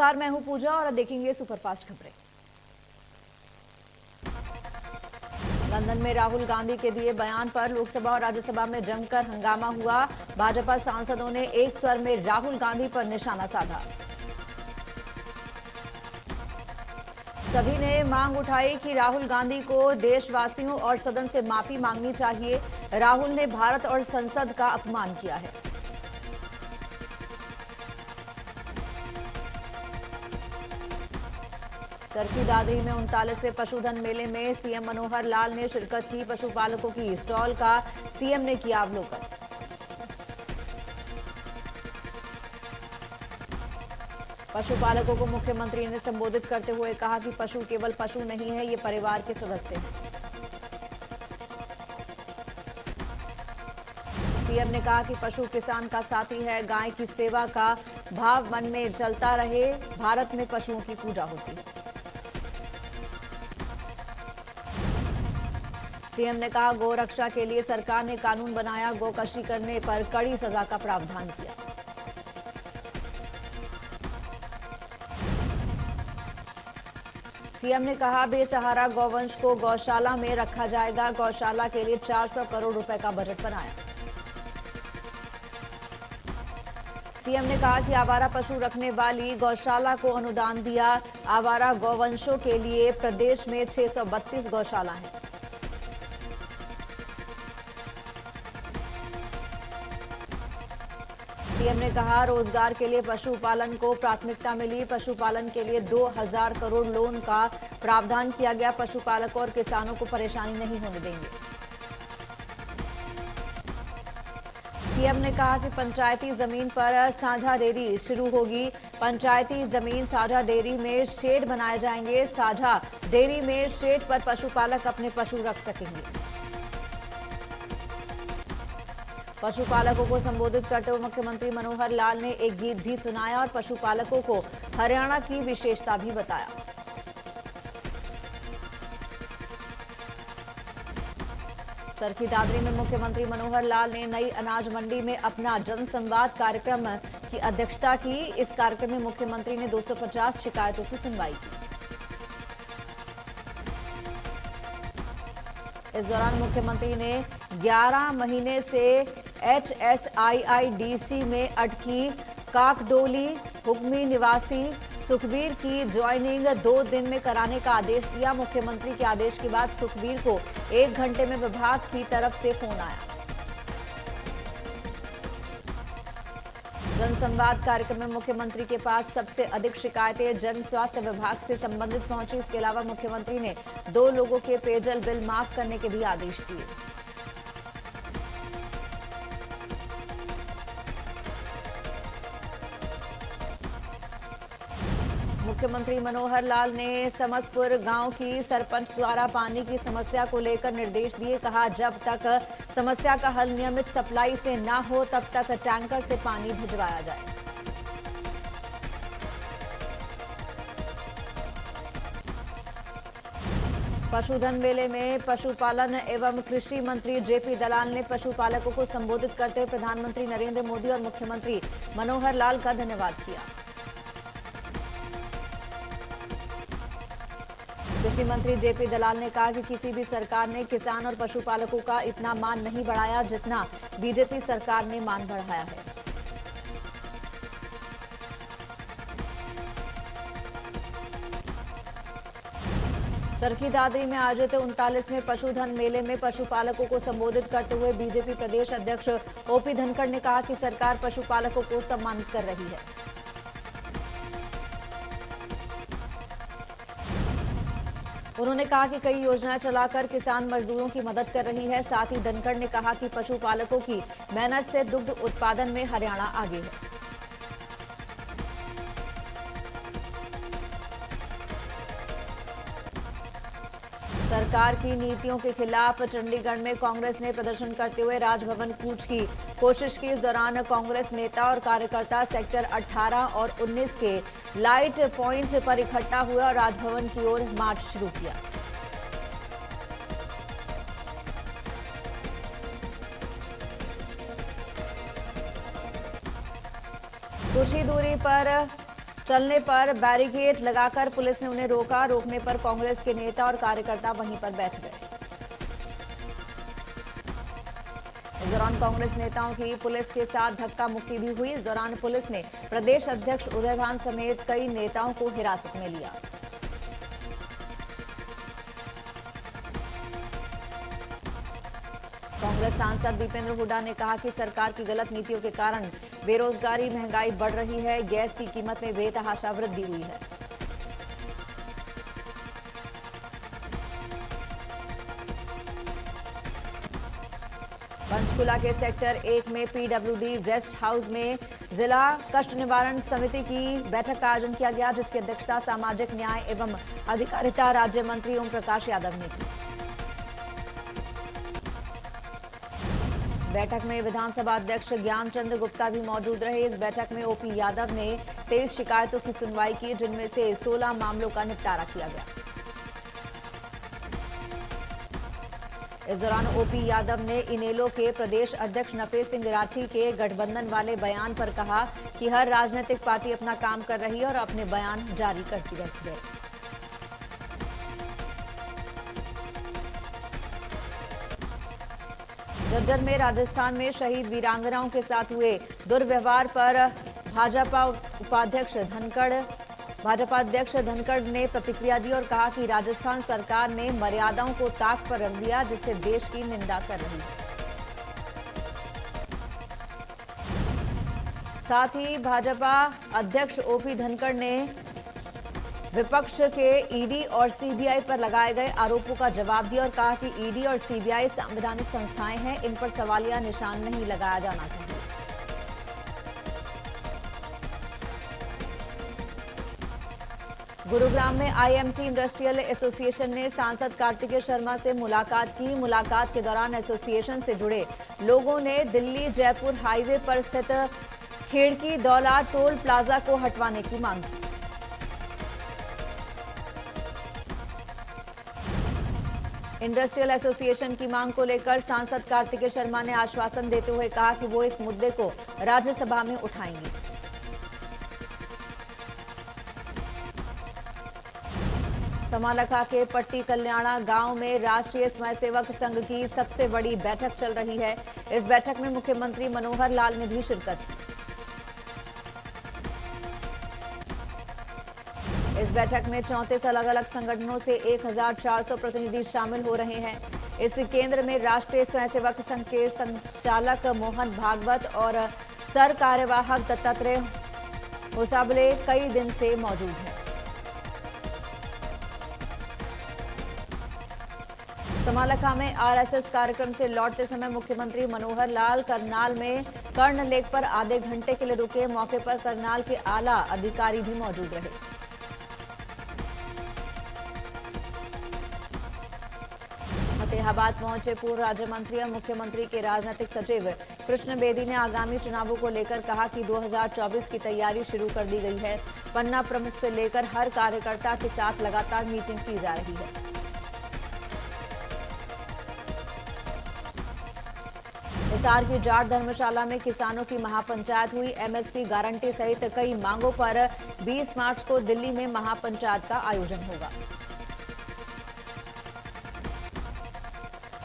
नमस्कार, मैं हूं पूजा और देखेंगे सुपरफास्ट खबरें। लंदन में राहुल गांधी के दिए बयान पर लोकसभा और राज्यसभा में जमकर हंगामा हुआ। भाजपा सांसदों ने एक स्वर में राहुल गांधी पर निशाना साधा। सभी ने मांग उठाई कि राहुल गांधी को देशवासियों और सदन से माफी मांगनी चाहिए। राहुल ने भारत और संसद का अपमान किया है। चरखी दादरी में 39वें पशुधन मेले में सीएम मनोहर लाल ने शिरकत की। पशुपालकों की स्टॉल का सीएम ने किया अवलोकन। पशुपालकों को मुख्यमंत्री ने संबोधित करते हुए कहा कि पशु केवल पशु नहीं है, ये परिवार के सदस्य हैं। सीएम ने कहा कि पशु किसान का साथी है। गाय की सेवा का भाव मन में चलता रहे। भारत में पशुओं की पूजा होती है। सीएम ने कहा गौरक्षा के लिए सरकार ने कानून बनाया। गोकशी करने पर कड़ी सजा का प्रावधान किया। सीएम ने कहा बेसहारा गौवंश को गौशाला में रखा जाएगा। गौशाला के लिए 400 करोड़ रुपए का बजट बनाया। सीएम ने कहा कि आवारा पशु रखने वाली गौशाला को अनुदान दिया। आवारा गौवंशों के लिए प्रदेश में 632 गौशाला हैं। सीएम ने कहा रोजगार के लिए पशुपालन को प्राथमिकता मिली। पशुपालन के लिए 2000 करोड़ लोन का प्रावधान किया गया। पशुपालकों और किसानों को परेशानी नहीं होने देंगे। सीएम ने कहा कि पंचायती जमीन पर साझा डेयरी शुरू होगी। पंचायती जमीन साझा डेयरी में शेड बनाए जाएंगे। साझा डेयरी में शेड पर पशुपालक अपने पशु रख सकेंगे। पशुपालकों को संबोधित करते हुए मुख्यमंत्री मनोहर लाल ने एक गीत भी सुनाया और पशुपालकों को हरियाणा की विशेषता भी बताया। चरखी दादरी में मुख्यमंत्री मनोहर लाल ने नई अनाज मंडी में अपना जनसंवाद कार्यक्रम की अध्यक्षता की। इस कार्यक्रम में मुख्यमंत्री ने 250 शिकायतों की सुनवाई की। इस दौरान मुख्यमंत्री ने 11 महीने से HSIIDC में अटकी काकडोली हुक्मी निवासी सुखबीर की ज्वाइनिंग 2 दिन में कराने का आदेश दिया। मुख्यमंत्री के आदेश के बाद सुखबीर को 1 घंटे में विभाग की तरफ से फोन आया। जनसंवाद कार्यक्रम में मुख्यमंत्री के पास सबसे अधिक शिकायतें जन स्वास्थ्य विभाग से संबंधित पहुंची। इसके अलावा मुख्यमंत्री ने 2 लोगों के पेयजल बिल माफ करने के भी आदेश दिए। मुख्यमंत्री मनोहर लाल ने समसपुर गांव की सरपंच द्वारा पानी की समस्या को लेकर निर्देश दिए। कहा जब तक समस्या का हल नियमित सप्लाई से न हो तब तक टैंकर से पानी भिजवाया जाए। पशुधन मेले में पशुपालन एवं कृषि मंत्री जेपी दलाल ने पशुपालकों को संबोधित करते हुए प्रधानमंत्री नरेंद्र मोदी और मुख्यमंत्री मनोहर लाल का धन्यवाद किया। कृषि मंत्री जेपी दलाल ने कहा कि किसी भी सरकार ने किसान और पशुपालकों का इतना मान नहीं बढ़ाया जितना बीजेपी सरकार ने मान बढ़ाया है। चरखी दादरी में आयोजित 39वें पशुधन मेले में पशुपालकों को संबोधित करते हुए बीजेपी प्रदेश अध्यक्ष ओपी धनखड़ ने कहा कि सरकार पशुपालकों को सम्मानित कर रही है। उन्होंने कहा कि कई योजनाएं चलाकर किसान मजदूरों की मदद कर रही है। साथ ही धनखड़ ने कहा कि पशुपालकों की मेहनत से दुग्ध उत्पादन में हरियाणा आगे है। सरकार की नीतियों के खिलाफ चंडीगढ़ में कांग्रेस ने प्रदर्शन करते हुए राजभवन कूच की कोशिश की। इस दौरान कांग्रेस नेता और कार्यकर्ता सेक्टर 18 और 19 के लाइट पॉइंट पर इकट्ठा हुए और राजभवन की ओर मार्च शुरू किया। कुछ ही दूरी पर चलने पर बैरिकेड लगाकर पुलिस ने उन्हें रोका। रोकने पर कांग्रेस के नेता और कार्यकर्ता वहीं पर बैठ गए। इस दौरान कांग्रेस नेताओं की पुलिस के साथ धक्का मुक्की भी हुई। इस दौरान पुलिस ने प्रदेश अध्यक्ष उदय भान समेत कई नेताओं को हिरासत में लिया। कांग्रेस सांसद दीपेंद्र हुड्डा ने कहा कि सरकार की गलत नीतियों के कारण बेरोजगारी, महंगाई बढ़ रही है। गैस की कीमत में बेतहाशा वृद्धि हुई है। पंचकुला के सेक्टर 1 में पीडब्ल्यूडी रेस्ट हाउस में जिला कष्ट निवारण समिति की बैठक का आयोजन किया गया, जिसकी अध्यक्षता सामाजिक न्याय एवं अधिकारिता राज्य मंत्री ओम प्रकाश यादव ने की। बैठक में विधानसभा अध्यक्ष ज्ञानचंद गुप्ता भी मौजूद रहे। इस बैठक में ओपी यादव ने 23 शिकायतों की सुनवाई की, जिनमें से 16 मामलों का निपटारा किया गया। इस दौरान ओपी यादव ने इनेलो के प्रदेश अध्यक्ष नफेस सिंह राठी के गठबंधन वाले बयान पर कहा कि हर राजनीतिक पार्टी अपना काम कर रही है और अपने बयान जारी करती रहती है। झज्जर में राजस्थान में शहीद वीरांगनाओं के साथ हुए दुर्व्यवहार पर भाजपा अध्यक्ष धनखड़ ने प्रतिक्रिया दी और कहा कि राजस्थान सरकार ने मर्यादाओं को ताक पर रख दिया, जिससे देश की निंदा कर रही है। साथ ही भाजपा अध्यक्ष ओपी धनखड़ ने विपक्ष के ईडी और सीबीआई पर लगाए गए आरोपों का जवाब दिया और कहा कि ईडी और सीबीआई संवैधानिक संस्थाएं हैं, इन पर सवालिया निशान नहीं लगाया जाना चाहिए। गुरुग्राम में आईएमटी इंडस्ट्रियल एसोसिएशन ने सांसद कार्तिकेय शर्मा से मुलाकात की। मुलाकात के दौरान एसोसिएशन से जुड़े लोगों ने दिल्ली जयपुर हाईवे पर स्थित खेड़की दौला टोल प्लाजा को हटवाने की मांग की। इंडस्ट्रियल एसोसिएशन की मांग को लेकर सांसद कार्तिकेय शर्मा ने आश्वासन देते हुए कहा कि वो इस मुद्दे को राज्यसभा में उठाएंगे। समालखा के पट्टी कल्याणा गांव में राष्ट्रीय स्वयंसेवक संघ की सबसे बड़ी बैठक चल रही है। इस बैठक में मुख्यमंत्री मनोहर लाल ने भी शिरकत की। इस बैठक में 34 अलग अलग संगठनों से 1400 प्रतिनिधि शामिल हो रहे हैं। इस केंद्र में राष्ट्रीय स्वयंसेवक संघ के संचालक मोहन भागवत और सर कार्यवाहक दत्तात्रेय होसाबले कई दिन से मौजूद हैं। समालखा में आरएसएस कार्यक्रम से लौटते समय मुख्यमंत्री मनोहर लाल करनाल में कर्ण लेक पर आधे घंटे के लिए रुके। मौके पर करनाल के आला अधिकारी भी मौजूद रहे। फतेहाबाद पहुंचे पूर्व राज्य मंत्री और मुख्यमंत्री के राजनीतिक सचिव कृष्ण बेदी ने आगामी चुनावों को लेकर कहा कि 2024 की तैयारी शुरू कर दी गई है। पन्ना प्रमुख से लेकर हर कार्यकर्ता के साथ लगातार मीटिंग की जा रही है। हिसार की जाट धर्मशाला में किसानों की महापंचायत हुई। एमएसपी गारंटी सहित कई मांगों पर 20 मार्च को दिल्ली में महापंचायत का आयोजन होगा।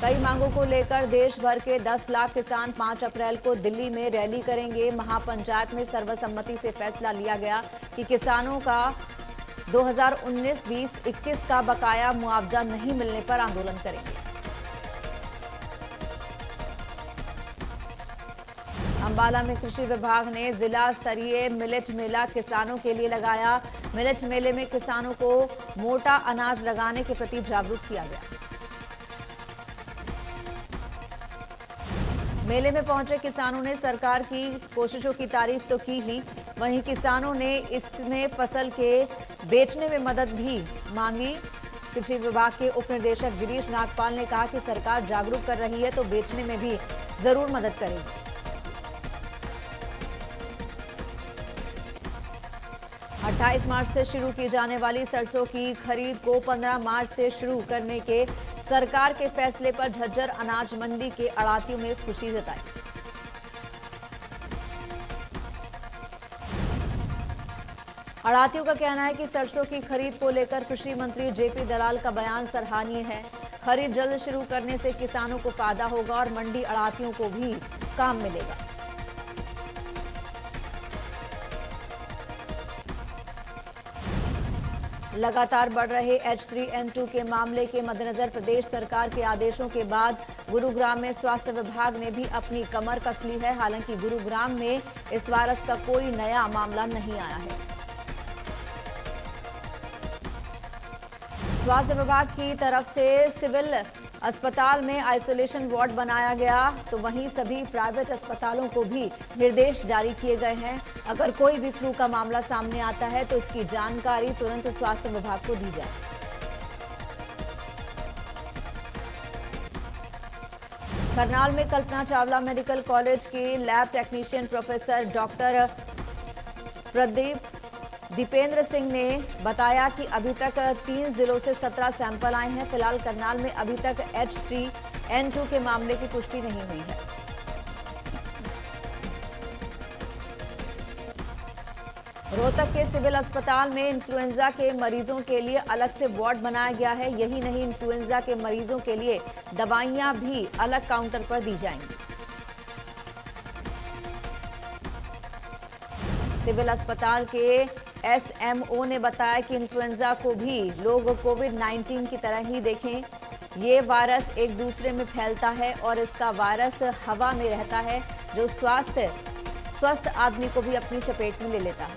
कई मांगों को लेकर देश भर के 10 लाख किसान 5 अप्रैल को दिल्ली में रैली करेंगे। महापंचायत में सर्वसम्मति से फैसला लिया गया कि किसानों का 2019-20-21 का बकाया मुआवजा नहीं मिलने पर आंदोलन करेंगे। अंबाला में कृषि विभाग ने जिला स्तरीय मिलेट मेला किसानों के लिए लगाया। मिलेट मेले में किसानों को मोटा अनाज लगाने के प्रति जागरूक किया गया। मेले में पहुंचे किसानों ने सरकार की कोशिशों की तारीफ तो की ही, वहीं किसानों ने इसमें फसल के बेचने में मदद भी मांगी। कृषि विभाग के उप निदेशक गिरीश नागपाल ने कहा कि सरकार जागरूक कर रही है तो बेचने में भी जरूर मदद करेगी। 28 मार्च से शुरू की जाने वाली सरसों की खरीद को 15 मार्च से शुरू करने के सरकार के फैसले पर झज्जर अनाज मंडी के आढ़तियों में खुशी जताई। आढ़तियों का कहना है कि सरसों की खरीद को लेकर कृषि मंत्री जेपी दलाल का बयान सराहनीय है। खरीद जल्द शुरू करने से किसानों को फायदा होगा और मंडी आढ़तियों को भी काम मिलेगा। लगातार बढ़ रहे H3N2 के मामले के मद्देनजर प्रदेश सरकार के आदेशों के बाद गुरुग्राम में स्वास्थ्य विभाग ने भी अपनी कमर कस ली है। हालांकि गुरुग्राम में इस वायरस का कोई नया मामला नहीं आया है। स्वास्थ्य विभाग की तरफ से सिविल अस्पताल में आइसोलेशन वार्ड बनाया गया, तो वहीं सभी प्राइवेट अस्पतालों को भी निर्देश जारी किए गए हैं। अगर कोई भी फ्लू का मामला सामने आता है तो इसकी जानकारी तुरंत स्वास्थ्य विभाग को दी जाए। करनाल में कल्पना चावला मेडिकल कॉलेज के lab technician professor doctor Dipendra Singh ने बताया कि अभी तक 3 जिलों से 17 सैंपल आए हैं। फिलहाल करनाल में अभी तक H3N2 के मामले की पुष्टि नहीं हुई है। रोहतक के सिविल अस्पताल में इन्फ्लुएंजा के मरीजों के लिए अलग से वार्ड बनाया गया है। यही नहीं, इन्फ्लुएंजा के मरीजों के लिए दवाइयां भी अलग काउंटर पर दी जाएंगी। सिविल अस्पताल के SMO ने बताया कि इन्फ्लुएंजा को भी लोग कोविड-19 की तरह ही देखें। ये वायरस एक दूसरे में फैलता है और इसका वायरस हवा में रहता है, जो स्वस्थ आदमी को भी अपनी चपेट में ले लेता है।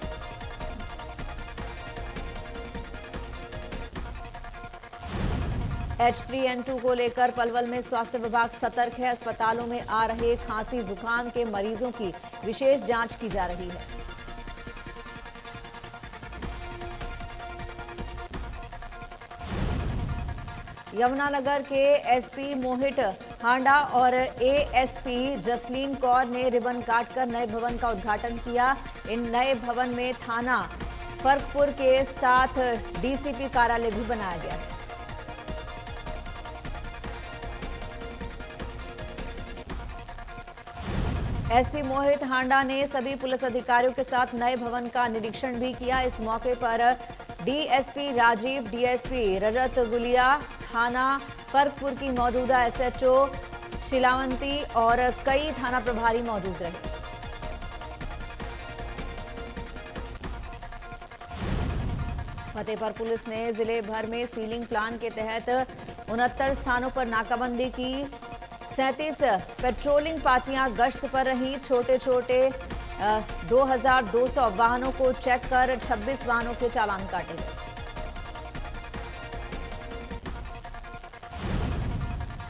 H3N2 को लेकर पलवल में स्वास्थ्य विभाग सतर्क है। अस्पतालों में आ रहे खांसी जुकाम के मरीजों की विशेष जांच की जा रही है। यमुनानगर के SP मोहित हांडा और ASP जसलीन कौर ने रिबन काटकर नए भवन का उद्घाटन किया। इन नए भवन में थाना फर्कपुर के साथ DCP कार्यालय भी बनाया गया है। SP मोहित हांडा ने सभी पुलिस अधिकारियों के साथ नए भवन का निरीक्षण भी किया। इस मौके पर DSP राजीव, DSP रजत गुलिया, थाना फर्कपुर की मौजूदा SHO शिलावंती और कई थाना प्रभारी मौजूद रहे। फतेहपुर पुलिस ने जिले भर में सीलिंग प्लान के तहत 69 स्थानों पर नाकाबंदी की। 37 पेट्रोलिंग पार्टियां गश्त पर रही। छोटे छोटे 2200 वाहनों को चेक कर 26 वाहनों के चालान काटे गए।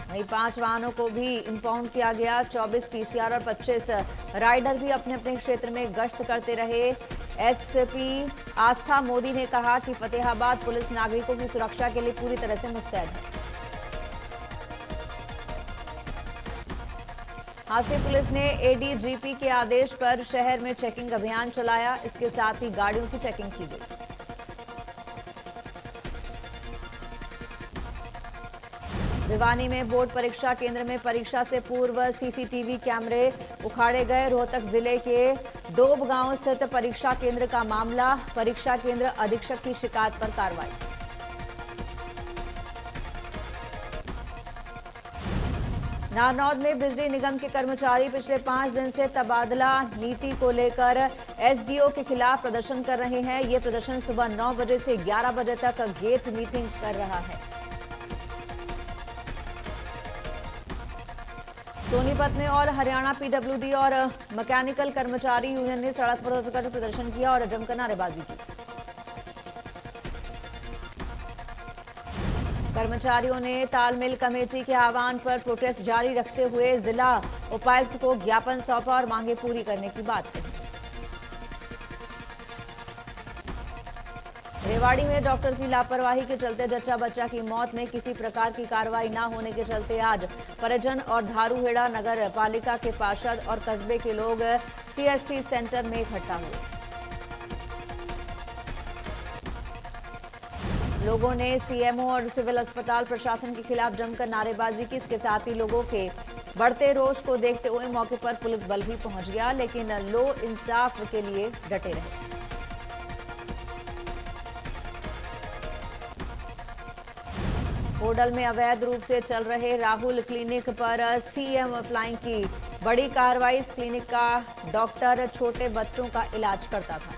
वहीं 5 वाहनों को भी इंपाउंड किया गया। 24 PCR और 25 राइडर भी अपने अपने क्षेत्र में गश्त करते रहे। SP आस्था मोदी ने कहा कि फतेहाबाद पुलिस नागरिकों की सुरक्षा के लिए पूरी तरह से मुस्तैद है। हांसी पुलिस ने ADGP के आदेश पर शहर में चेकिंग अभियान चलाया। इसके साथ ही गाड़ियों की चेकिंग की गई। भिवानी में बोर्ड परीक्षा केंद्र में परीक्षा से पूर्व CCTV कैमरे उखाड़े गए। रोहतक जिले के डोब गांव स्थित परीक्षा केंद्र का मामला। परीक्षा केंद्र अधीक्षक की शिकायत पर कार्रवाई। नारनौद में बिजली निगम के कर्मचारी पिछले 5 दिन से तबादला नीति को लेकर SDO के खिलाफ प्रदर्शन कर रहे हैं। ये प्रदर्शन सुबह 9 बजे से 11 बजे तक गेट मीटिंग कर रहा है। सोनीपत में और हरियाणा PWD और मैकेनिकल कर्मचारी यूनियन ने सड़क पर उतरकर प्रदर्शन किया और जमकर नारेबाजी की। कर्मचारियों ने तालमेल कमेटी के आह्वान पर प्रोटेस्ट जारी रखते हुए जिला उपायुक्त को ज्ञापन सौंपा और मांगे पूरी करने की बात कही। रेवाड़ी में डॉक्टर की लापरवाही के चलते जच्चा बच्चा की मौत में किसी प्रकार की कार्रवाई न होने के चलते आज परिजन और धारूहेड़ा नगर पालिका के पार्षद और कस्बे के लोग CSC सेंटर में इकट्ठा हुए। लोगों ने CMO और सिविल अस्पताल प्रशासन के खिलाफ जमकर नारेबाजी की। इसके साथ ही लोगों के बढ़ते रोष को देखते हुए मौके पर पुलिस बल भी पहुंच गया, लेकिन लोग इंसाफ के लिए डटे रहे। होडल में अवैध रूप से चल रहे राहुल क्लिनिक पर सीएम फ्लाइंग की बड़ी कार्रवाई। इस क्लिनिक का डॉक्टर छोटे बच्चों का इलाज करता था।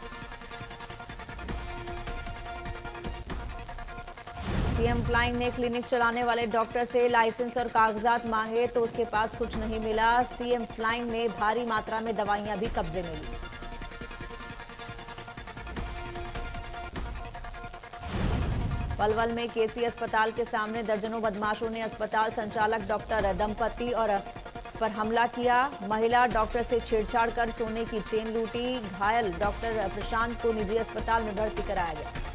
सीएम फ्लाइंग ने क्लिनिक चलाने वाले डॉक्टर से लाइसेंस और कागजात मांगे तो उसके पास कुछ नहीं मिला। सीएम फ्लाइंग ने भारी मात्रा में दवाइयां भी कब्जे में ली। पलवल में केसी अस्पताल के सामने दर्जनों बदमाशों ने अस्पताल संचालक डॉक्टर दंपति और पर हमला किया। महिला डॉक्टर से छेड़छाड़ कर सोने की चेन लूटी। घायल डॉक्टर प्रशांत को निजी अस्पताल में भर्ती कराया गया।